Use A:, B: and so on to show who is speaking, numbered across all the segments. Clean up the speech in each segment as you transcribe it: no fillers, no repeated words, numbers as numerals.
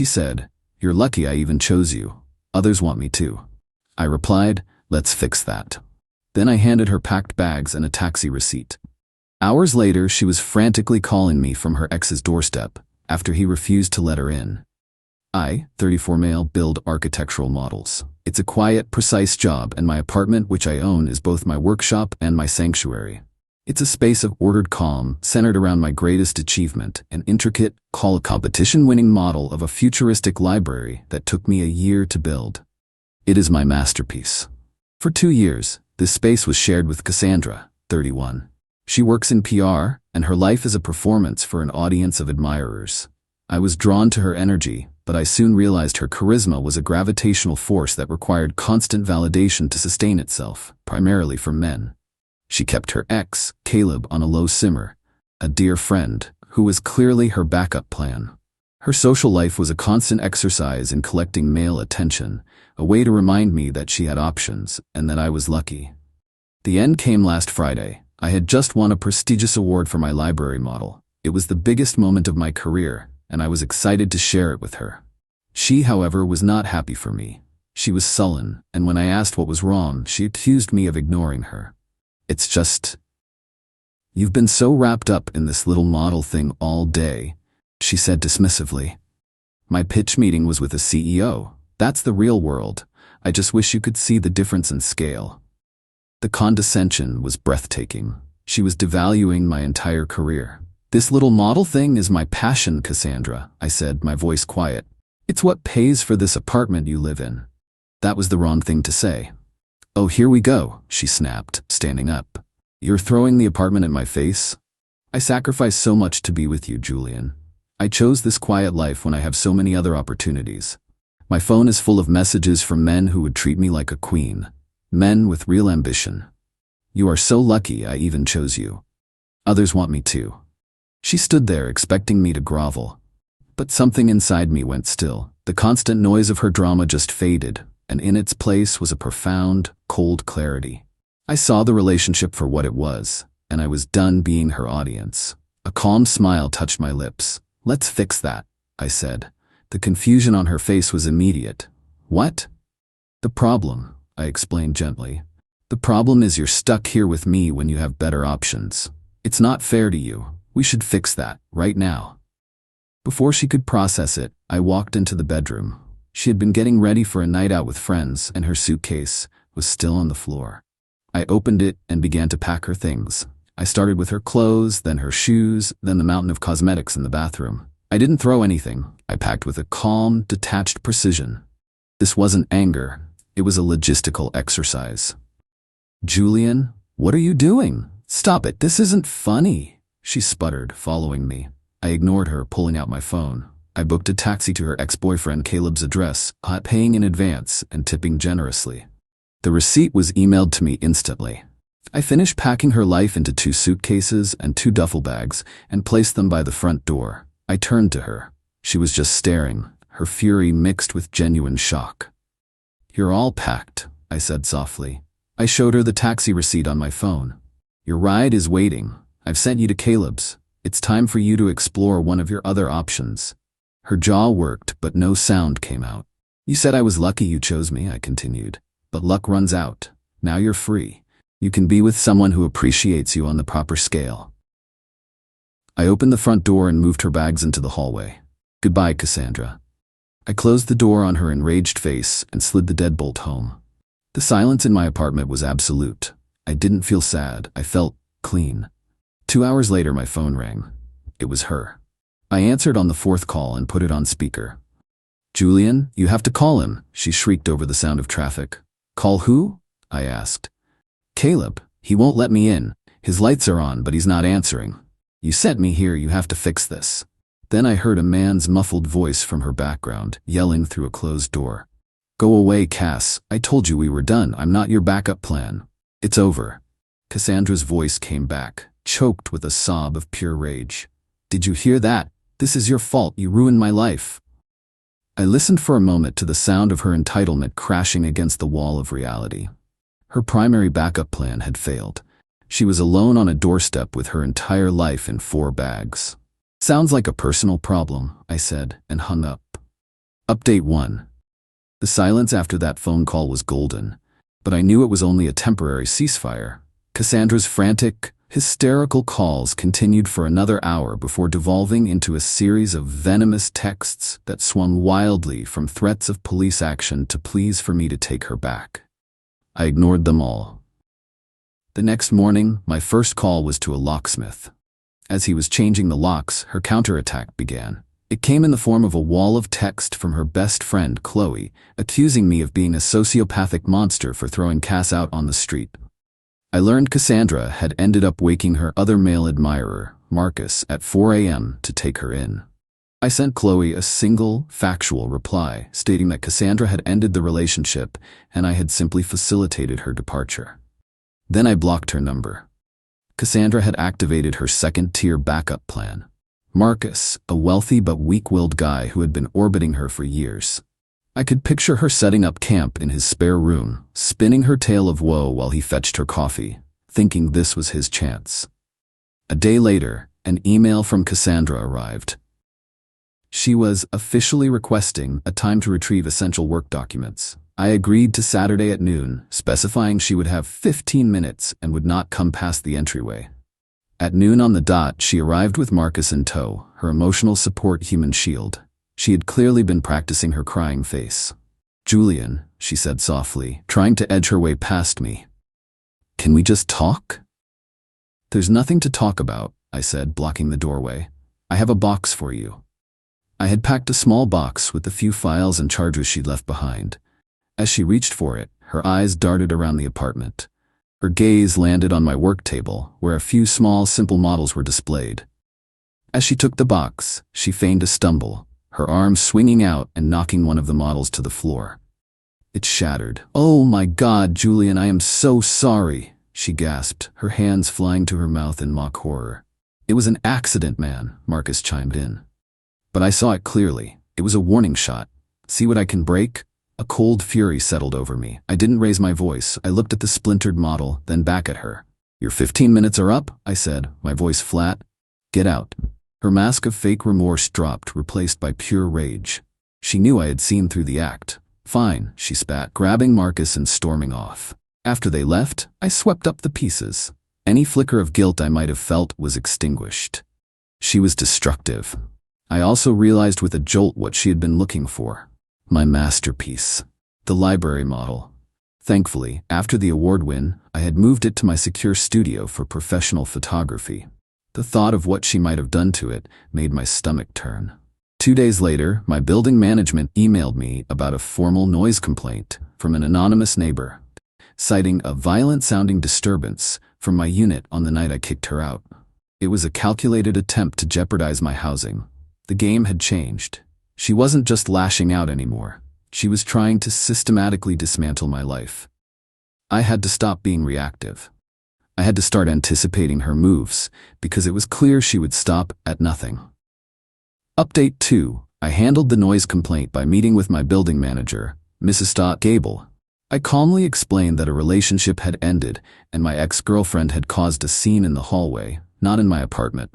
A: She said, "You're lucky I even chose you. Others want me too." I replied, "Let's fix that." Then I handed her packed bags and a taxi receipt. Hours later, she was frantically calling me from her ex's doorstep after he refused to let her in. I, 34 male, build architectural models. It's a quiet, precise job, and my apartment, which I own, is both my workshop and my sanctuary. It's a space of ordered calm, centered around my greatest achievement, an intricate, call a competition-winning model of a futuristic library that took me a year to build. It is my masterpiece. For 2 years, this space was shared with Cassandra, 31. She works in PR, and her life is a performance for an audience of admirers. I was drawn to her energy, but I soon realized her charisma was a gravitational force that required constant validation to sustain itself, primarily from men. She kept her ex, Caleb, on a low simmer, a dear friend, who was clearly her backup plan. Her social life was a constant exercise in collecting male attention, a way to remind me that she had options and that I was lucky. The end came last Friday. I had just won a prestigious award for my library model. It was the biggest moment of my career, and I was excited to share it with her. She, however, was not happy for me. She was sullen, and when I asked what was wrong, she accused me of ignoring her. "It's just, you've been so wrapped up in this little model thing all day," she said dismissively. "My pitch meeting was with a CEO. That's the real world. I just wish you could see the difference in scale." The condescension was breathtaking. She was devaluing my entire career. "This little model thing is my passion, Cassandra," I said, my voice quiet. "It's what pays for this apartment you live in." That was the wrong thing to say. "Oh, here we go," she snapped, standing up. "You're throwing the apartment at my face? I sacrificed so much to be with you, Julian. I chose this quiet life when I have so many other opportunities. My phone is full of messages from men who would treat me like a queen. Men with real ambition. You are so lucky I even chose you. Others want me too." She stood there expecting me to grovel. But something inside me went still. The constant noise of her drama just faded, and in its place was a profound, cold clarity. I saw the relationship for what it was, and I was done being her audience. A calm smile touched my lips. "Let's fix that," I said. The confusion on her face was immediate. "What?" "The problem," I explained gently. "The problem is you're stuck here with me when you have better options. It's not fair to you. We should fix that, right now." Before she could process it, I walked into the bedroom. She had been getting ready for a night out with friends, and her suitcase was still on the floor. I opened it and began to pack her things. I started with her clothes, then her shoes, then the mountain of cosmetics in the bathroom. I didn't throw anything. I packed with a calm, detached precision. This wasn't anger. It was a logistical exercise. "Julian, what are you doing? Stop it, this isn't funny," she sputtered, following me. I ignored her, pulling out my phone. I booked a taxi to her ex-boyfriend Caleb's address, paying in advance and tipping generously. The receipt was emailed to me instantly. I finished packing her life into 2 suitcases and 2 duffel bags and placed them by the front door. I turned to her. She was just staring, her fury mixed with genuine shock. "You're all packed," I said softly. I showed her the taxi receipt on my phone. "Your ride is waiting. I've sent you to Caleb's. It's time for you to explore one of your other options." Her jaw worked, but no sound came out. "You said I was lucky you chose me," I continued. "But luck runs out. Now you're free. You can be with someone who appreciates you on the proper scale." I opened the front door and moved her bags into the hallway. "Goodbye, Cassandra." I closed the door on her enraged face and slid the deadbolt home. The silence in my apartment was absolute. I didn't feel sad. I felt clean. 2 hours later, my phone rang. It was her. I answered on the 4th call and put it on speaker. "Julian, you have to call him," she shrieked over the sound of traffic. "Call who?" I asked. "Caleb. He won't let me in. His lights are on, but he's not answering. You sent me here, you have to fix this." Then I heard a man's muffled voice from her background, yelling through a closed door. "Go away, Cass. I told you we were done. I'm not your backup plan. It's over." Cassandra's voice came back, choked with a sob of pure rage. "Did you hear that? This is your fault. You ruined my life." I listened for a moment to the sound of her entitlement crashing against the wall of reality. Her primary backup plan had failed. She was alone on a doorstep with her entire life in 4 bags. "Sounds like a personal problem," I said, and hung up. Update 1. The silence after that phone call was golden, but I knew it was only a temporary ceasefire. Cassandra's frantic, hysterical calls continued for another hour before devolving into a series of venomous texts that swung wildly from threats of police action to pleas for me to take her back. I ignored them all. The next morning, my first call was to a locksmith. As he was changing the locks, her counterattack began. It came in the form of a wall of text from her best friend, Qley, accusing me of being a sociopathic monster for throwing Cass out on the street. I learned Cassandra had ended up waking her other male admirer, Marcus, at 4 a.m. to take her in. I sent Qley a single, factual reply stating that Cassandra had ended the relationship and I had simply facilitated her departure. Then I blocked her number. Cassandra had activated her second-tier backup plan. Marcus, a wealthy but weak-willed guy who had been orbiting her for years. I could picture her setting up camp in his spare room, spinning her tale of woe while he fetched her coffee, thinking this was his chance. A day later, an email from Cassandra arrived. She was officially requesting a time to retrieve essential work documents. I agreed to Saturday at noon, specifying she would have 15 minutes and would not come past the entryway. At noon on the dot, she arrived with Marcus in tow, her emotional support human shield. She had clearly been practicing her crying face. "Julian," she said softly, trying to edge her way past me. "Can we just talk?" "There's nothing to talk about," I said, blocking the doorway. "I have a box for you." I had packed a small box with the few files and chargers she'd left behind. As she reached for it, her eyes darted around the apartment. Her gaze landed on my work table, where a few small, simple models were displayed. As she took the box, she feigned a stumble, her arm swinging out and knocking one of the models to the floor. It shattered. "Oh my God, Julian, I am so sorry," she gasped, her hands flying to her mouth in mock horror. "It was an accident, man," Marcus chimed in. But I saw it clearly. It was a warning shot. "See what I can break?" A cold fury settled over me. I didn't raise my voice. I looked at the splintered model, then back at her. "Your 15 minutes are up," I said, my voice flat. "Get out." Her mask of fake remorse dropped, replaced by pure rage. She knew I had seen through the act. "Fine," she spat, grabbing Marcus and storming off. After they left, I swept up the pieces. Any flicker of guilt I might have felt was extinguished. She was destructive. I also realized with a jolt what she had been looking for. My masterpiece. The library model. Thankfully, after the award win, I had moved it to my secure studio for professional photography. The thought of what she might have done to it made my stomach turn. 2 days later, my building management emailed me about a formal noise complaint from an anonymous neighbor, citing a violent-sounding disturbance from my unit on the night I kicked her out. It was a calculated attempt to jeopardize my housing. The game had changed. She wasn't just lashing out anymore. She was trying to systematically dismantle my life. I had to stop being reactive. I had to start anticipating her moves, because it was clear she would stop at nothing. Update 2. I handled the noise complaint by meeting with my building manager, Mrs. Gable. I calmly explained that a relationship had ended and my ex-girlfriend had caused a scene in the hallway, not in my apartment.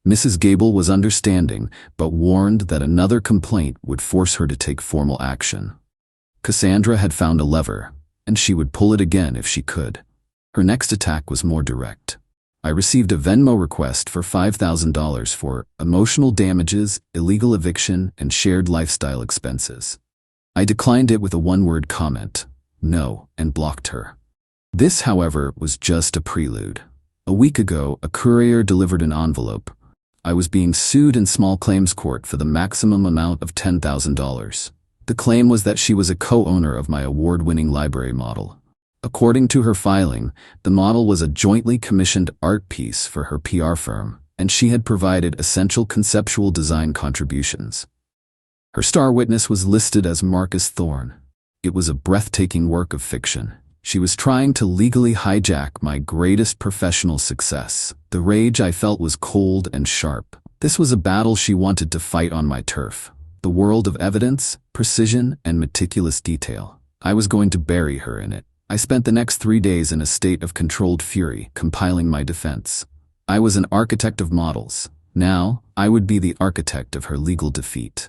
A: Mrs. Gable was understanding, but warned that another complaint would force her to take formal action. Cassandra had found a lever, and she would pull it again if she could. Her next attack was more direct. I received a Venmo request for $5,000 for emotional damages, illegal eviction, and shared lifestyle expenses. I declined it with a one-word comment, "No," and blocked her. This, however, was just a prelude. A week ago, a courier delivered an envelope. I was being sued in small claims court for the maximum amount of $10,000. The claim was that she was a co-owner of my award-winning library model. According to her filing, the model was a jointly commissioned art piece for her PR firm, and she had provided essential conceptual design contributions. Her star witness was listed as Marcus Thorne. It was a breathtaking work of fiction. She was trying to legally hijack my greatest professional success. The rage I felt was cold and sharp. This was a battle she wanted to fight on my turf. The world of evidence, precision, and meticulous detail. I was going to bury her in it. I spent the next 3 days in a state of controlled fury, compiling my defense. I was an architect of models. Now, I would be the architect of her legal defeat.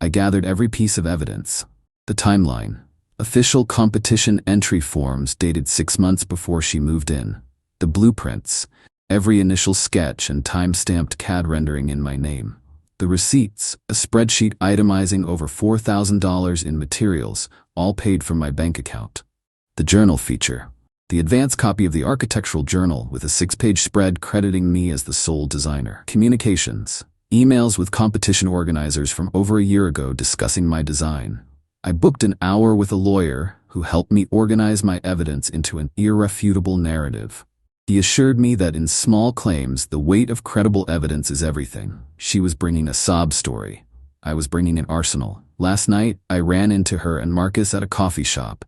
A: I gathered every piece of evidence. The timeline. Official competition entry forms dated 6 months before she moved in. The blueprints. Every initial sketch and time-stamped CAD rendering in my name. The receipts, a spreadsheet itemizing over $4,000 in materials, all paid from my bank account. The journal feature. The advance copy of the architectural journal with a 6-page spread crediting me as the sole designer. Communications. Emails with competition organizers from over a year ago discussing my design. I booked an hour with a lawyer who helped me organize my evidence into an irrefutable narrative. He assured me that in small claims, the weight of credible evidence is everything. She was bringing a sob story. I was bringing an arsenal. Last night, I ran into her and Marcus at a coffee shop.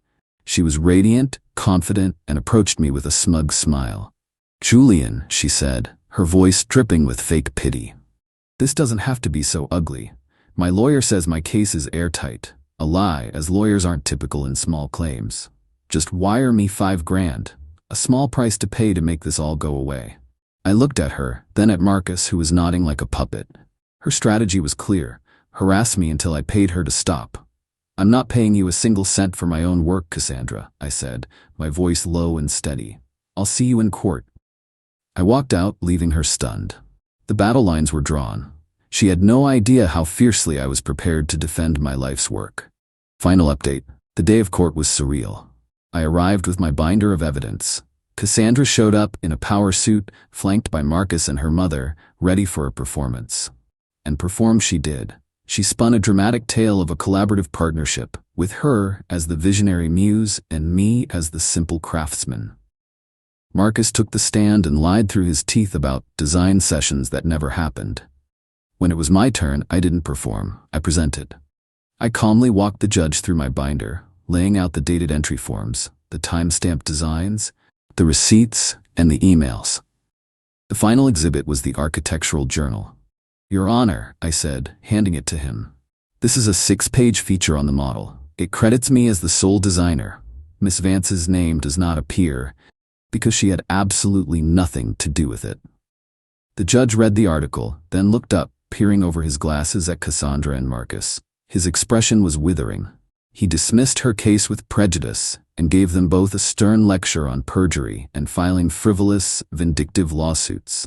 A: She was radiant, confident, and approached me with a smug smile. "Julian," she said, her voice dripping with fake pity. "This doesn't have to be so ugly. My lawyer says my case is airtight. A lie, as lawyers aren't typical in small claims. Just wire me $5,000. A small price to pay to make this all go away." I looked at her, then at Marcus, who was nodding like a puppet. Her strategy was clear. Harass me until I paid her to stop. "I'm not paying you a single cent for my own work, Cassandra," I said, my voice low and steady. "I'll see you in court." I walked out, leaving her stunned. The battle lines were drawn. She had no idea how fiercely I was prepared to defend my life's work. Final update. The day of court was surreal. I arrived with my binder of evidence. Cassandra showed up in a power suit, flanked by Marcus and her mother, ready for a performance. And perform she did. She spun a dramatic tale of a collaborative partnership, with her as the visionary muse and me as the simple craftsman. Marcus took the stand and lied through his teeth about design sessions that never happened. When it was my turn, I didn't perform, I presented. I calmly walked the judge through my binder, laying out the dated entry forms, the time-stamped designs, the receipts, and the emails. The final exhibit was the architectural journal. "Your Honor," I said, handing it to him. "This is a 6-page feature on the model. It credits me as the sole designer. Miss Vance's name does not appear because she had absolutely nothing to do with it." The judge read the article, then looked up, peering over his glasses at Cassandra and Marcus. His expression was withering. He dismissed her case with prejudice and gave them both a stern lecture on perjury and filing frivolous, vindictive lawsuits.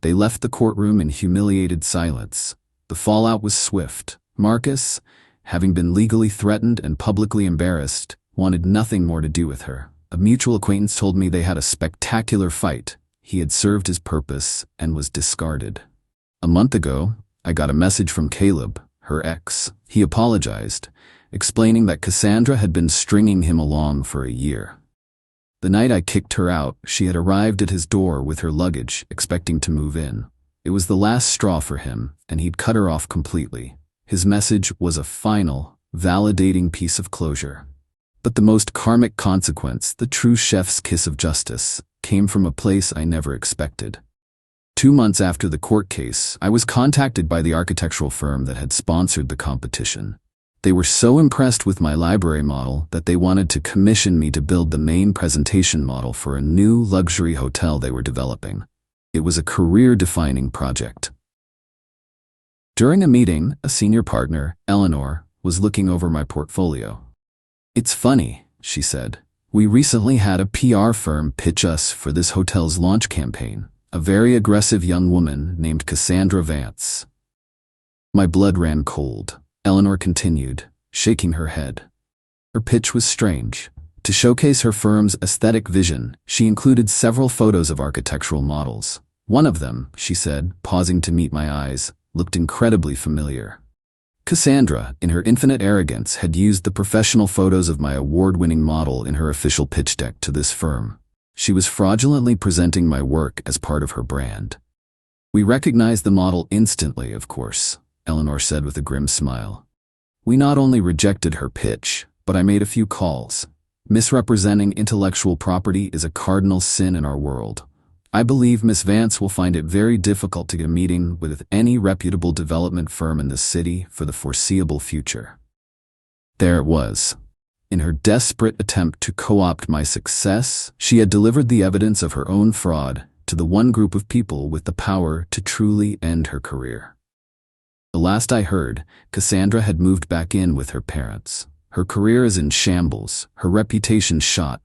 A: They left the courtroom in humiliated silence. The fallout was swift. Marcus, having been legally threatened and publicly embarrassed, wanted nothing more to do with her. A mutual acquaintance told me they had a spectacular fight. He had served his purpose and was discarded. A month ago, I got a message from Caleb, her ex. He apologized, explaining that Cassandra had been stringing him along for a year. The night I kicked her out, she had arrived at his door with her luggage, expecting to move in. It was the last straw for him, and he'd cut her off completely. His message was a final, validating piece of closure. But the most karmic consequence, the true chef's kiss of justice, came from a place I never expected. 2 months after the court case, I was contacted by the architectural firm that had sponsored the competition. They were so impressed with my library model that they wanted to commission me to build the main presentation model for a new luxury hotel they were developing. It was a career-defining project. During a meeting, a senior partner, Eleanor, was looking over my portfolio. "It's funny," she said. "We recently had a PR firm pitch us for this hotel's launch campaign, a very aggressive young woman named Cassandra Vance." My blood ran cold. Eleanor continued, shaking her head. Her pitch was strange. To showcase her firm's aesthetic vision, she included several photos of architectural models. One of them, she said, pausing to meet my eyes, looked incredibly familiar. Cassandra, in her infinite arrogance, had used the professional photos of my award-winning model in her official pitch deck to this firm. She was fraudulently presenting my work as part of her brand. "We recognized the model instantly, of course," Eleanor said with a grim smile. "We not only rejected her pitch, but I made a few calls. Misrepresenting intellectual property is a cardinal sin in our world. I believe Miss Vance will find it very difficult to get a meeting with any reputable development firm in the city for the foreseeable future." There it was. In her desperate attempt to co-opt my success, she had delivered the evidence of her own fraud to the one group of people with the power to truly end her career. The last I heard, Cassandra had moved back in with her parents. Her career is in shambles, her reputation shot.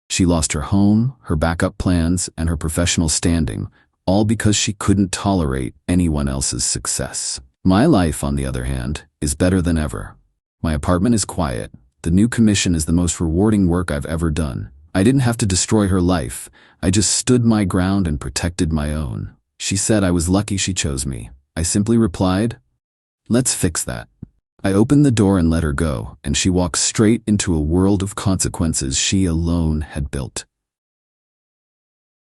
A: She lost her home, her backup plans, and her professional standing, all because she couldn't tolerate anyone else's success. My life, on the other hand, is better than ever. My apartment is quiet. The new commission is the most rewarding work I've ever done. I didn't have to destroy her life. I just stood my ground and protected my own. She said I was lucky she chose me. I simply replied, "Let's fix that." I opened the door and let her go, and she walked straight into a world of consequences she alone had built.